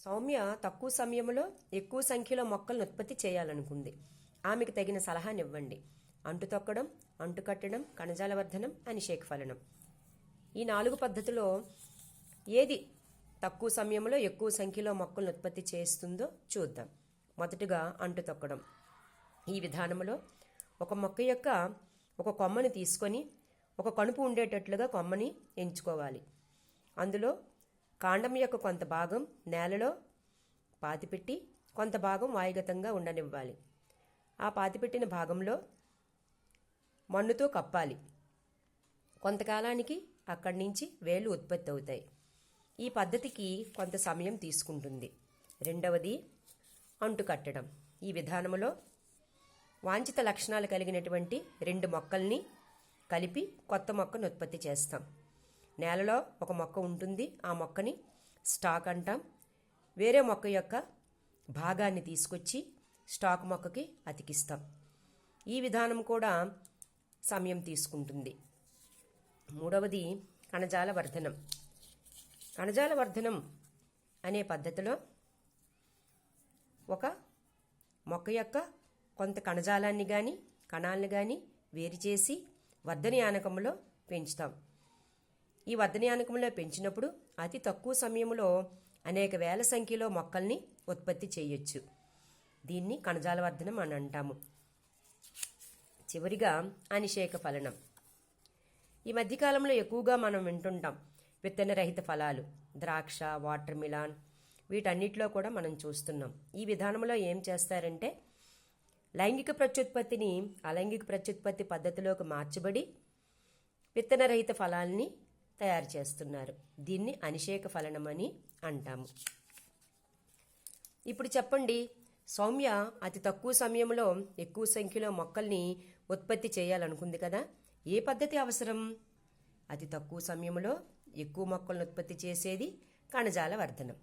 సౌమ్య తక్కువ సమయంలో ఎక్కువ సంఖ్యలో మొక్కలను ఉత్పత్తి చేయాలనుకుంది. ఆమెకు తగిన సలహానివ్వండి. అంటు తొక్కడం, అంటు కట్టడం, కణజాల వర్ధనం, అనిషేక ఫలనం. ఈ 4 పద్ధతిలో ఏది తక్కువ సమయంలో ఎక్కువ సంఖ్యలో మొక్కలను ఉత్పత్తి చేస్తుందో చూద్దాం. మొదటగా అంటు తొక్కడం. ఈ విధానంలో ఒక మొక్క యొక్క ఒక కొమ్మని తీసుకొని ఒక కణుపు ఉండేటట్లుగా కొమ్మని ఎంచుకోవాలి. అందులో కాండం యొక్క కొంత భాగం నేలలో పాతిపెట్టి కొంత భాగం వాయుగతంగా ఉండనివ్వాలి. ఆ పాతిపెట్టిన భాగంలో మన్నుతో కప్పాలి. కొంతకాలానికి అక్కడి నుంచి వేళ్ళు ఉత్పత్తి అవుతాయి. ఈ పద్ధతికి కొంత సమయం తీసుకుంటుంది. రెండవది అంటు కట్టడం. ఈ విధానంలో వాంఛిత లక్షణాలు కలిగినటువంటి 2 మొక్కల్ని కలిపి కొత్త మొక్కను ఉత్పత్తి చేస్తాం. నేలలో ఒక మొక్క ఉంటుంది, ఆ మొక్కని స్టాక్ అంటాం. వేరే మొక్క యొక్క భాగాన్ని తీసుకొచ్చి స్టాక్ మొక్కకి అతికిస్తాం. ఈ విధానం కూడా సమయం తీసుకుంటుంది. మూడవది కణజాల వర్ధనం. కణజాల వర్ధనం అనే పద్ధతిలో ఒక మొక్క యొక్క కొంత కణజాలాన్ని కానీ కణాలను కానీ వేరు చేసి వర్ధనయానకంలో పెంచుతాం. ఈ వర్ధనయానకంలో పెంచినప్పుడు అతి తక్కువ సమయంలో అనేక వేల సంఖ్యలో మొక్కల్ని ఉత్పత్తి చేయొచ్చు. దీన్ని కణజాల వర్ధనం అని అంటాము. చివరిగా అనిషేక ఫలనం. ఈ మధ్యకాలంలో ఎక్కువగా మనం వింటుంటాం విత్తనరహిత ఫలాలు, ద్రాక్ష, వాటర్ మిలాన్, వీటన్నిటిలో కూడా మనం చూస్తున్నాం. ఈ విధానంలో ఏం చేస్తారంటే లైంగిక ప్రత్యుత్పత్తిని అలైంగిక ప్రత్యుత్పత్తి పద్ధతిలోకి మార్చబడి విత్తనరహిత ఫలాల్ని తయారు చేస్తున్నారు. దీన్ని అనిషేక ఫలనం అని అంటాము. ఇప్పుడు చెప్పండి, సౌమ్య అతి తక్కువ సమయంలో ఎక్కువ సంఖ్యలో మొక్కల్ని ఉత్పత్తి చేయాలనుకుంది కదా, ఏ పద్ధతి అవసరం? అతి తక్కువ సమయంలో ఎక్కువ మొక్కలను ఉత్పత్తి చేసేది కణజాల వర్ధనం.